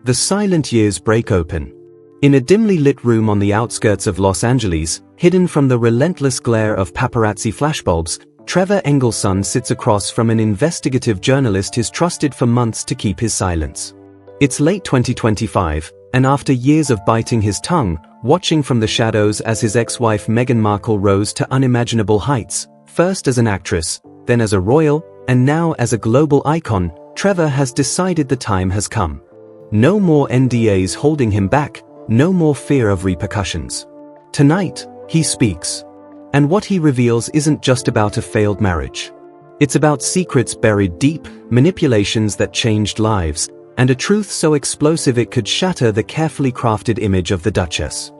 The silent years break open. In a dimly lit room on the outskirts of Los Angeles, hidden from the relentless glare of paparazzi flashbulbs, Trevor Engelson sits across from an investigative journalist he's trusted for months to keep his silence. It's late 2025, and after years of biting his tongue, watching from the shadows as his ex-wife Meghan Markle rose to unimaginable heights, first as an actress, then as a royal, and now as a global icon, Trevor has decided the time has come. No more NDAs holding him back, no more fear of repercussions. Tonight, he speaks. And what he reveals isn't just about a failed marriage. It's about secrets buried deep, manipulations that changed lives, and a truth so explosive it could shatter the carefully crafted image of the Duchess.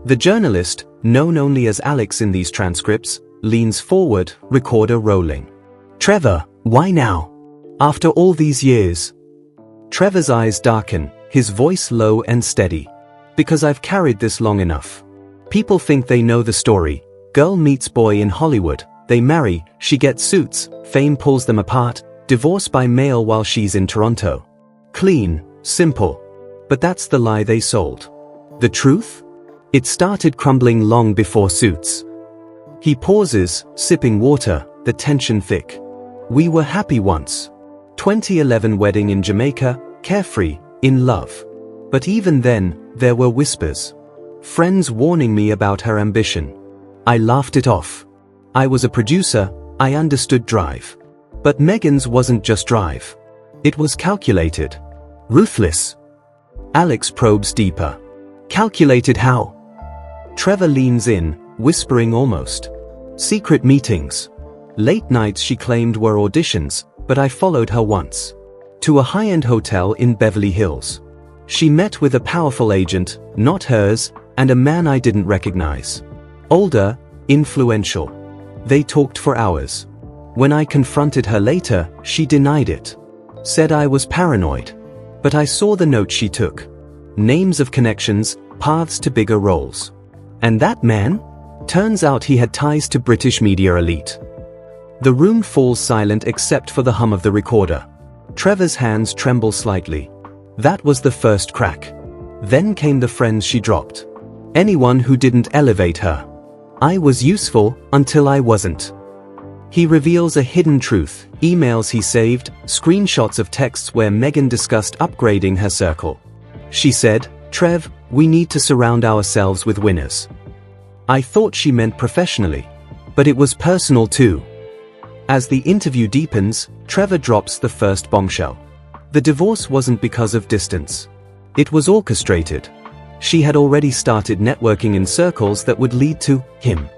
The journalist, known only as Alex in these transcripts, leans forward, recorder rolling. "Trevor, why now? After all these years?" Trevor's eyes darken, his voice low and steady. "Because I've carried this long enough. People think they know the story. Girl meets boy in Hollywood, they marry, she gets suits, fame pulls them apart, divorce by mail while she's in Toronto. Clean, simple. But that's the lie they sold. The truth? It started crumbling long before Suits." He pauses, sipping water, the tension thick. "We were happy once. 2011 wedding in Jamaica, carefree, in love. But even then, there were whispers. Friends warning me about her ambition. I laughed it off. I was a producer, I understood drive. But Meghan's wasn't just drive. It was calculated. Ruthless." Alex probes deeper. "Calculated how?" Trevor leans in, whispering almost. "Secret meetings. Late nights she claimed were auditions, but I followed her once. To a high-end hotel in Beverly Hills. She met with a powerful agent, not hers, and a man I didn't recognize. Older, influential. They talked for hours. When I confronted her later, she denied it. Said I was paranoid. But I saw the notes she took. Names of connections, paths to bigger roles. And that man? Turns out he had ties to British media elite." The room falls silent except for the hum of the recorder. Trevor's hands tremble slightly. That was the first crack. Then came the friends she dropped. Anyone who didn't elevate her. "I was useful, until I wasn't." He reveals a hidden truth, emails he saved, screenshots of texts where Meghan discussed upgrading her circle. She said, "Trev, we need to surround ourselves with winners." I thought she meant professionally. But it was personal too. As the interview deepens, Trevor drops the first bombshell. The divorce wasn't because of distance. It was orchestrated. She had already started networking in circles that would lead to him.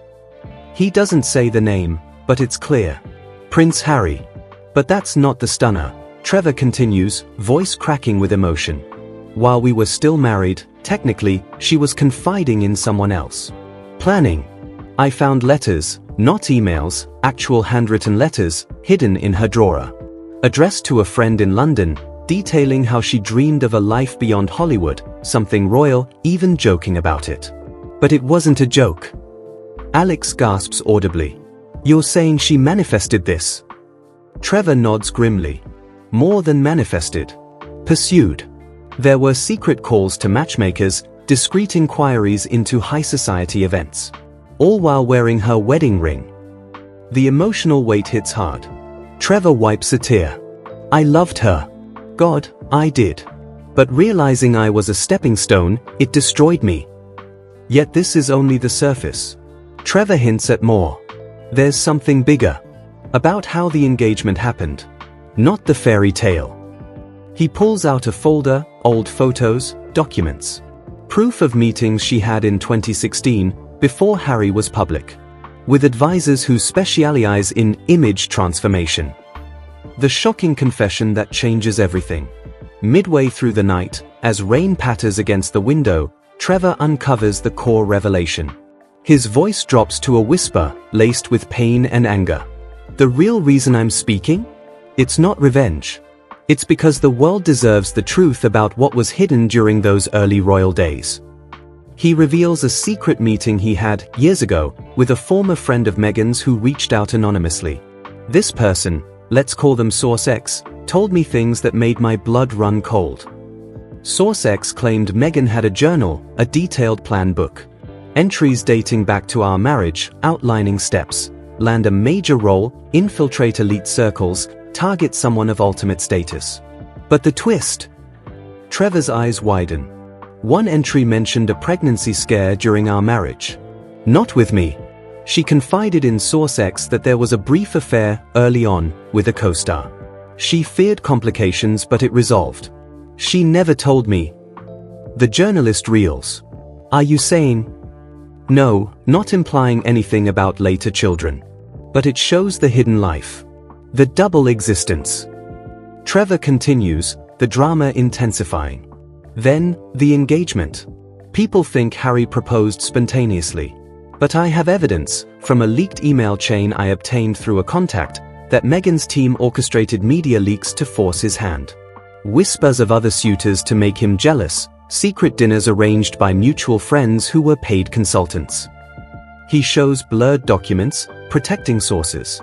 He doesn't say the name, but it's clear. Prince Harry. But that's not the stunner. Trevor continues, voice cracking with emotion. While we were still married, technically, she was confiding in someone else. Planning. I found letters, not emails, actual handwritten letters, hidden in her drawer. Addressed to a friend in London, detailing how she dreamed of a life beyond Hollywood, something royal, even joking about it. But it wasn't a joke. Alex gasps audibly. "You're saying she manifested this?" Trevor nods grimly. "More than manifested. Pursued. There were secret calls to matchmakers, discreet inquiries into high society events. All while wearing her wedding ring." The emotional weight hits hard. Trevor wipes a tear. "I loved her. God, I did. But realizing I was a stepping stone, it destroyed me." Yet this is only the surface. Trevor hints at more. There's something bigger. About how the engagement happened. Not the fairy tale. He pulls out a folder, old photos, documents. Proof of meetings she had in 2016, before Harry was public. With advisors who specialize in image transformation. The shocking confession that changes everything. Midway through the night, as rain patters against the window, Trevor uncovers the core revelation. His voice drops to a whisper, laced with pain and anger. "The real reason I'm speaking? It's not revenge. It's because the world deserves the truth about what was hidden during those early royal days." He reveals a secret meeting he had, years ago, with a former friend of Meghan's who reached out anonymously. This person, let's call them Source X, told me things that made my blood run cold. Source X claimed Meghan had a journal, a detailed plan book. Entries dating back to our marriage, outlining steps. Land a major role, infiltrate elite circles, target someone of ultimate status. But the twist? Trevor's eyes widen. One entry mentioned a pregnancy scare during our marriage. Not with me. She confided in Source X that there was a brief affair, early on, with a co-star. She feared complications, but it resolved. She never told me. The journalist reels. Are you saying? No, not implying anything about later children. But it shows the hidden life. The double existence. Trevor continues, the drama intensifying. Then, the engagement. People think Harry proposed spontaneously. But I have evidence, from a leaked email chain I obtained through a contact, that Meghan's team orchestrated media leaks to force his hand. Whispers of other suitors to make him jealous, secret dinners arranged by mutual friends who were paid consultants. He shows blurred documents, protecting sources.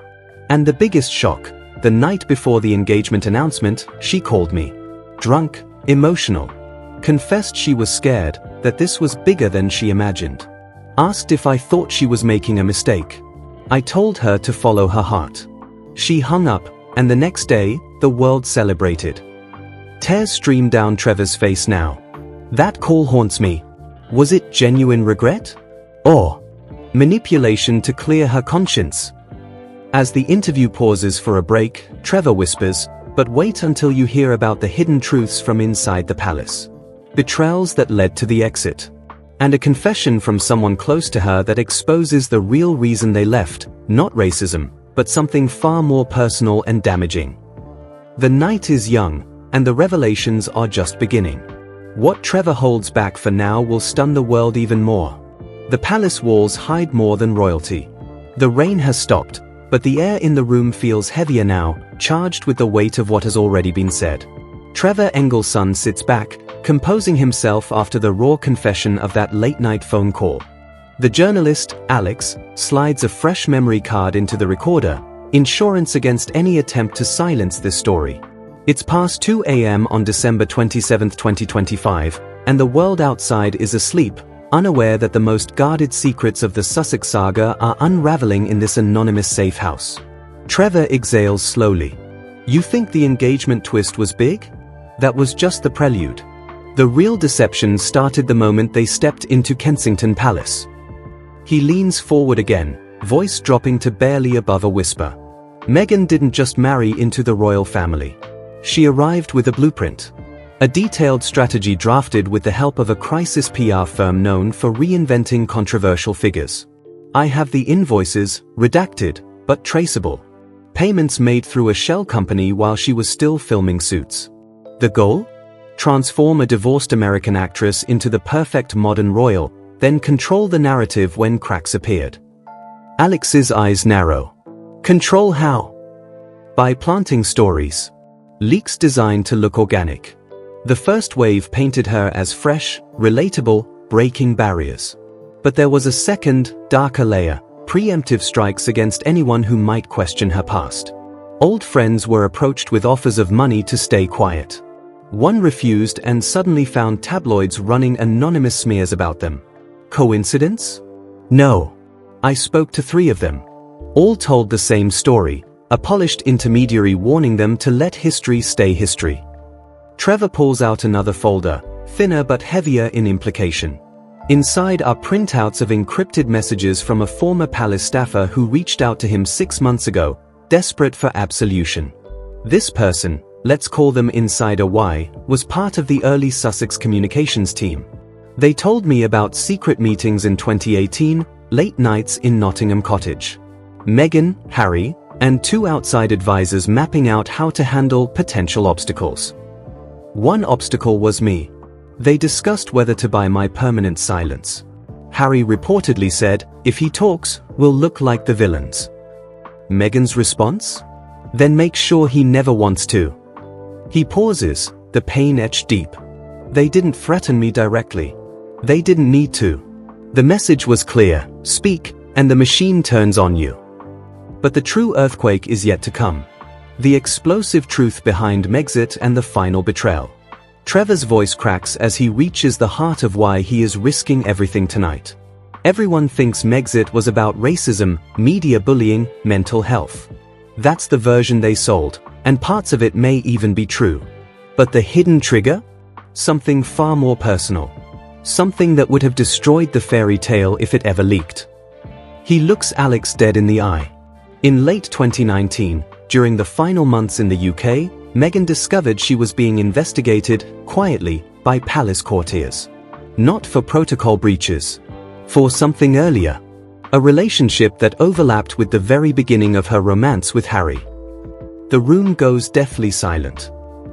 And the biggest shock, the night before the engagement announcement, she called me. Drunk, emotional. Confessed she was scared, that this was bigger than she imagined. Asked if I thought she was making a mistake. I told her to follow her heart. She hung up, and the next day, the world celebrated. Tears stream down Trevor's face now. That call haunts me. Was it genuine regret? Or manipulation to clear her conscience? As the interview pauses for a break, Trevor whispers, but wait until you hear about the hidden truths from inside the palace. Betrayals that led to the exit. And a confession from someone close to her that exposes the real reason they left, not racism, but something far more personal and damaging. The night is young, and the revelations are just beginning. What Trevor holds back for now will stun the world even more. The palace walls hide more than royalty. The rain has stopped, but the air in the room feels heavier now, charged with the weight of what has already been said. Trevor Engelson sits back, composing himself after the raw confession of that late-night phone call. The journalist, Alex, slides a fresh memory card into the recorder, insurance against any attempt to silence this story. It's past 2 a.m. on December 27, 2025, and the world outside is asleep, unaware that the most guarded secrets of the Sussex saga are unraveling in this anonymous safe house. Trevor exhales slowly. You think the engagement twist was big? That was just the prelude. The real deception started the moment they stepped into Kensington Palace. He leans forward again, voice dropping to barely above a whisper. Meghan didn't just marry into the royal family. She arrived with a blueprint. A detailed strategy drafted with the help of a crisis PR firm known for reinventing controversial figures. I have the invoices, redacted, but traceable. Payments made through a shell company while she was still filming Suits. The goal? Transform a divorced American actress into the perfect modern royal, then control the narrative when cracks appeared. Alex's eyes narrow. Control how? By planting stories. Leaks designed to look organic. The first wave painted her as fresh, relatable, breaking barriers. But there was a second, darker layer, preemptive strikes against anyone who might question her past. Old friends were approached with offers of money to stay quiet. One refused and suddenly found tabloids running anonymous smears about them. Coincidence? No. I spoke to 3 of them. All told the same story, a polished intermediary warning them to let history stay history. Trevor pulls out another folder, thinner but heavier in implication. Inside are printouts of encrypted messages from a former palace staffer who reached out to him 6 months ago, desperate for absolution. This person, let's call them Insider Y, was part of the early Sussex communications team. They told me about secret meetings in 2018, late nights in Nottingham Cottage. Meghan, Harry, and 2 outside advisors mapping out how to handle potential obstacles. One obstacle was me. They discussed whether to buy my permanent silence. Harry reportedly said, if he talks, we'll look like the villains. Meghan's response? Then make sure he never wants to. He pauses, the pain etched deep. They didn't threaten me directly. They didn't need to. The message was clear, speak, and the machine turns on you. But the true earthquake is yet to come. The explosive truth behind Megxit and the final betrayal. Trevor's voice cracks as he reaches the heart of why he is risking everything tonight. Everyone thinks Megxit was about racism, media bullying, mental health. That's the version they sold, and parts of it may even be true. But the hidden trigger? Something far more personal. Something that would have destroyed the fairy tale if it ever leaked. He looks Alex dead in the eye. In late 2019, during the final months in the UK, Meghan discovered she was being investigated, quietly, by palace courtiers. Not for protocol breaches. For something earlier. A relationship that overlapped with the very beginning of her romance with Harry. The room goes deathly silent.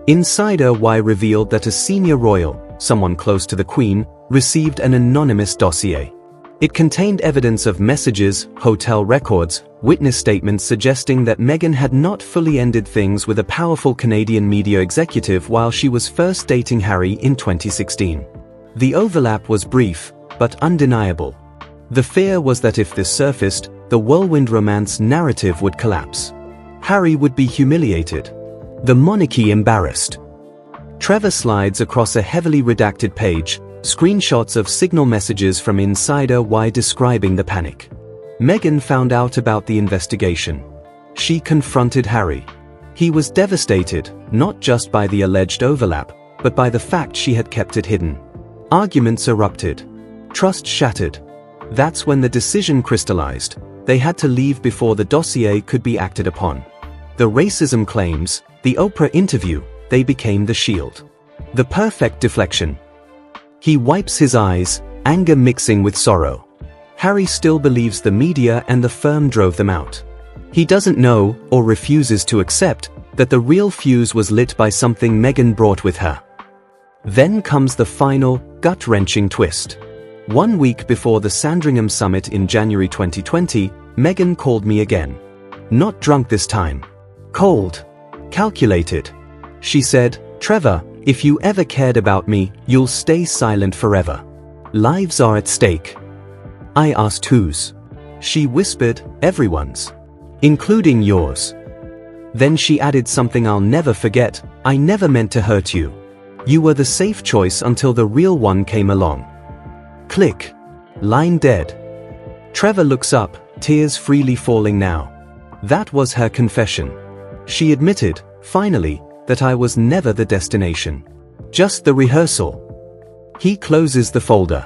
Insider Y revealed that a senior royal, someone close to the Queen, received an anonymous dossier. It contained evidence of messages, hotel records, witness statements suggesting that Meghan had not fully ended things with a powerful Canadian media executive while she was first dating Harry in 2016. The overlap was brief, but undeniable. The fear was that if this surfaced, the whirlwind romance narrative would collapse. Harry would be humiliated. The monarchy embarrassed. Trevor slides across a heavily redacted page, screenshots of signal messages from Insider Y describing the panic. Meghan found out about the investigation. She confronted Harry. He was devastated, not just by the alleged overlap, but by the fact she had kept it hidden. Arguments erupted. Trust shattered. That's when the decision crystallized. They had to leave before the dossier could be acted upon. The racism claims, the Oprah interview, they became the shield. The perfect deflection. He wipes his eyes, anger mixing with sorrow. Harry still believes the media and the firm drove them out. He doesn't know, or refuses to accept, that the real fuse was lit by something Meghan brought with her. Then comes the final, gut-wrenching twist. 1 week before the Sandringham summit in January 2020, Meghan called me again. Not drunk this time. Cold. Calculated. She said, "Trevor, if you ever cared about me, you'll stay silent forever. Lives are at stake." I asked whose. She whispered, "Everyone's. Including yours." Then she added something I'll never forget, "I never meant to hurt you. You were the safe choice until the real one came along." Click. Line dead. Trevor looks up, tears freely falling now. That was her confession. She admitted, finally, that I was never the destination. Just the rehearsal. He closes the folder.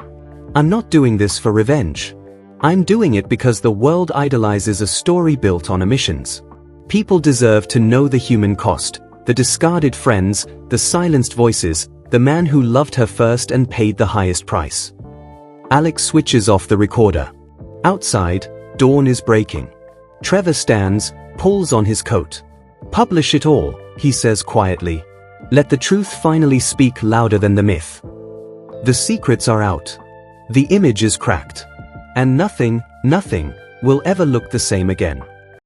I'm not doing this for revenge. I'm doing it because the world idolizes a story built on omissions. People deserve to know the human cost, the discarded friends, the silenced voices, the man who loved her first and paid the highest price. Alex switches off the recorder. Outside, dawn is breaking. Trevor stands, pulls on his coat. "Publish it all," he says quietly. "Let the truth finally speak louder than the myth." The secrets are out. The image is cracked. And nothing will ever look the same again.